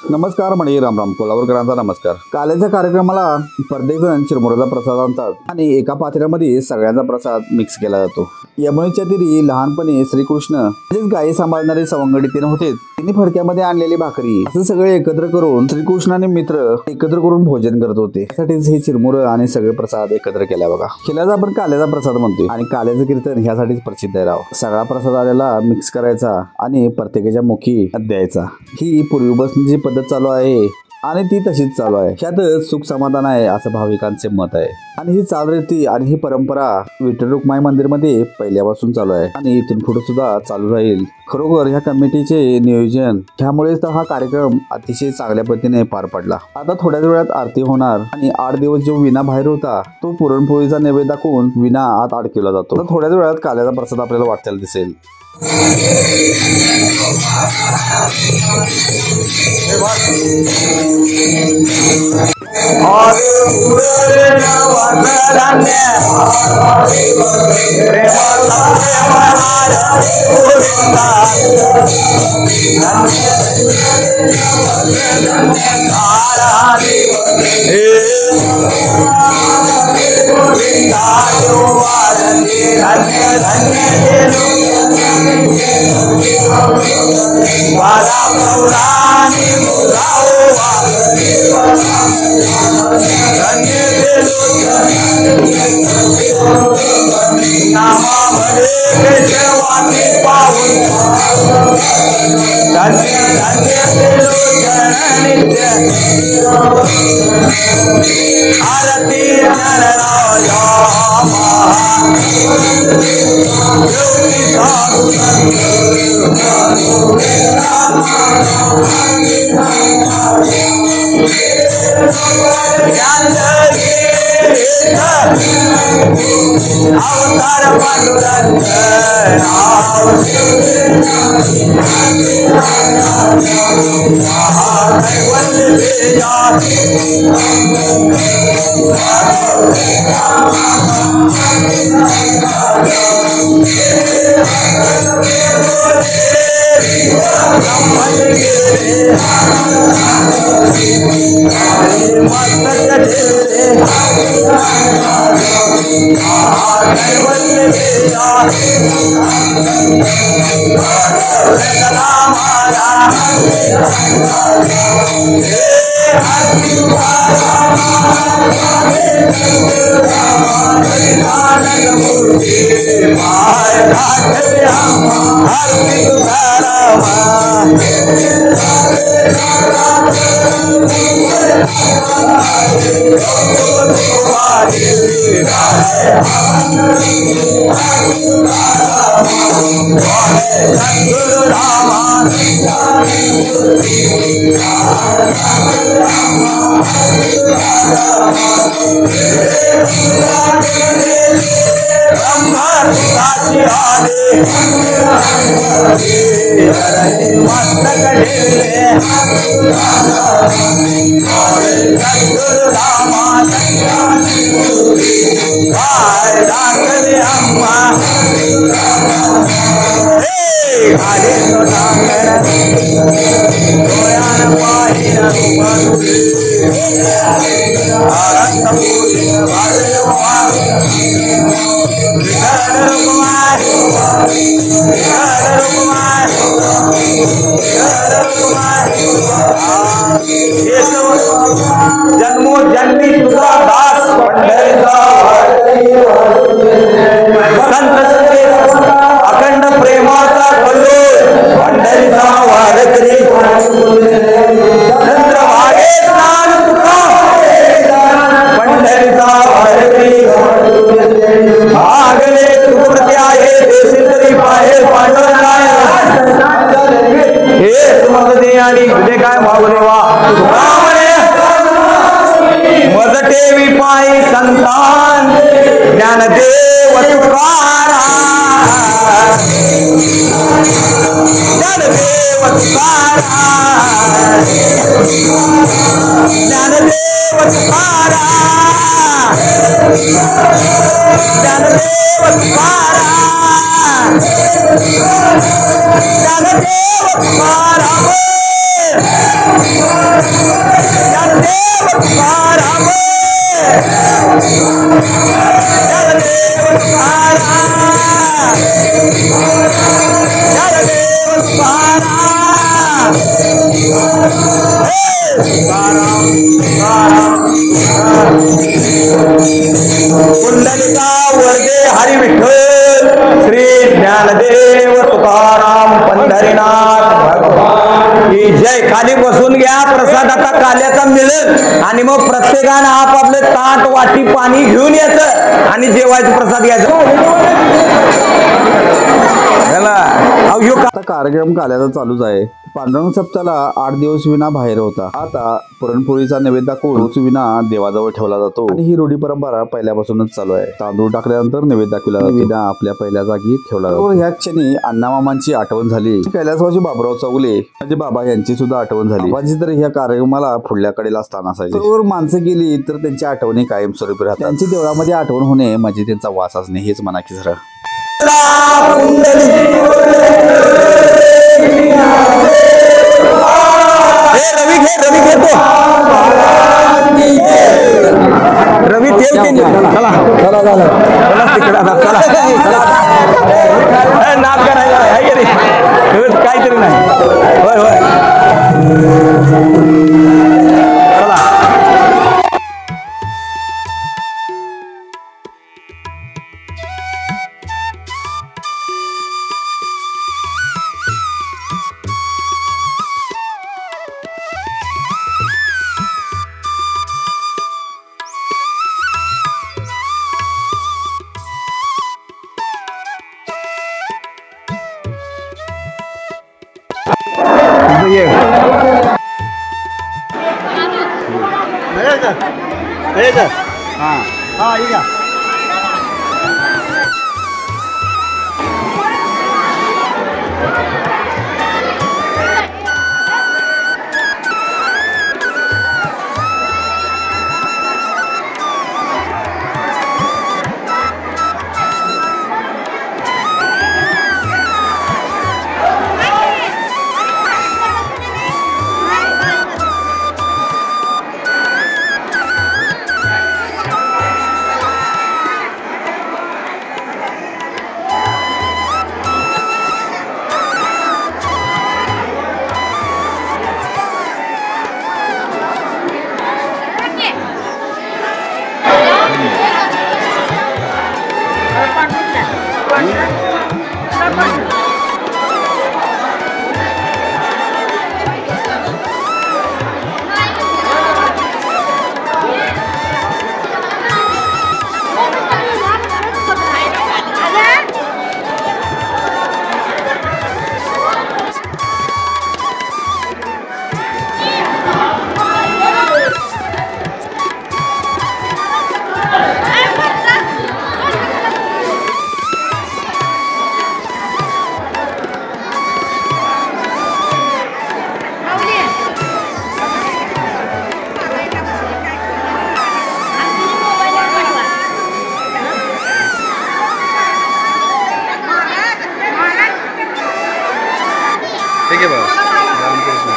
नमस्कार म्हणे राम कोल्हापूरकरांचा नमस्कार। कालेच्या कार्यक्रमाला प्रत्येक जण चिरमुऱ्याचा प्रसाद आणतात आणि एका पातेल्यामध्ये सगळ्यांचा प्रसाद मिक्स केला जातो। यमुनेच्या तीरी लहानपणी श्रीकृष्ण म्हणजेच गायी सांभाळणारे सवंगडी तीन होते। तिने फडक्यामध्ये आणलेली भाकरी असं सगळे एकत्र करून श्रीकृष्ण आणि मित्र एकत्र करून भोजन करत होते। त्यासाठीच हे चिरमुरं आणि सगळे प्रसाद एकत्र केला बघा। खिल्याचा आपण काल्याचा प्रसाद म्हणतोय आणि काल्याचं कीर्तन ह्यासाठीच प्रसिद्ध आहे राव। सगळा प्रसाद आलेला मिक्स करायचा आणि प्रत्येकाच्या मुखी द्यायचा। ही पूर्वीपासूनची पद्धत चालू आहे आणि ती तशीच चालू आहे। ह्यातच सुख समाधान आहे असं भाविकांचे मत आहे आणि ही चालरीती आणि ही परंपरा विठ्ठल रुक्माई मंदिर मध्ये पहिल्यापासून चालू आहे आणि इथून पुढे सुद्धा चालू राहील। खरोखर ह्या कमिटीचे नियोजन त्यामुळेच हा कार्यक्रम अतिशय चांगल्या पद्धतीने पार पडला। आता थोड्याच वेळात आरती होणार आणि 8 दिवस जो विना बाहेर होता तो पुरणपोळीचा नैवेद्य दाखवून विना आत अडकवला जातो। थोड्याच वेळात काल्याचा प्रसाद आपल्याला वाटताना दिसेल। जन्मोजन्मी तुझा दास पंढरीचा संत अखंड प्रेमाचा कल्लोळ पंढरीचा वारकरी चंद्रभागे स्नान तुका पंढरीचा वारकरी आगले तुकृती आहे देशी तरी बाहेर पांडुरंगाय हे सुमगदे आणि तुझे काय भावदेवा मजटेवी पायी संतान ज्ञानदेव तुकारा ज्ञानदेव तुकारा ज्ञानदेव तुकारा ज्ञानदेव तुकारा ज्ञानदेव तुकारा ज्ञानदेव तुकाराम ज्ञानदेव तुकाराम ज्ञानदेव तुकाराम कुंडलिका वर्गे हरी विठ्ठल श्री ज्ञानदेव तुकाराम पंढरीनाथ भगवान की जय. खाली बसून घ्या. प्रसाद आता काल्याचा मिळेल आणि मग प्रत्येकानं आपापले ताट वाटी पाणी घेऊन यायचं आणि जेवायचं प्रसाद घ्यायचं. आता कार्यक्रम काल्याचा चालूच आहे. पांडुरंग सप्ताला 8 दिवस विना बाहेर होता. आता पुरणपोळीचा नैवेद्य दाखवून तोच विना देवाजवळ ठेवला जातो आणि ही रूढी परंपरा पहिल्यापासूनच चालू आहे. तांदूळ टाकल्यानंतर नैवेद्य दाखवला जातो. विना आपल्या पहिल्या जागी ठेवला जातो. ह्या क्षणी अण्णामामांची आठवण झाली. कैलासवासी बाबुराव चौगुले म्हणजे बाबा यांची सुद्धा आठवण झाली. बाबाजी तर ह्या कार्यक्रमाला पुढल्या कडेला स्थान असायचे. बरोबर माणसं गेली तर त्यांच्या आठवणी कायमस्वरूपी राहतात. त्यांची देवळामध्ये आठवण होणे म्हणजे त्यांचा वास असणे हेच म्हणा की जरा. रवी घे तो रवी तेल चला चला नाच करायला आहे रे काहीतरी नाही. होय होय चला. ठीक आहे बाबा रामकृष्ण.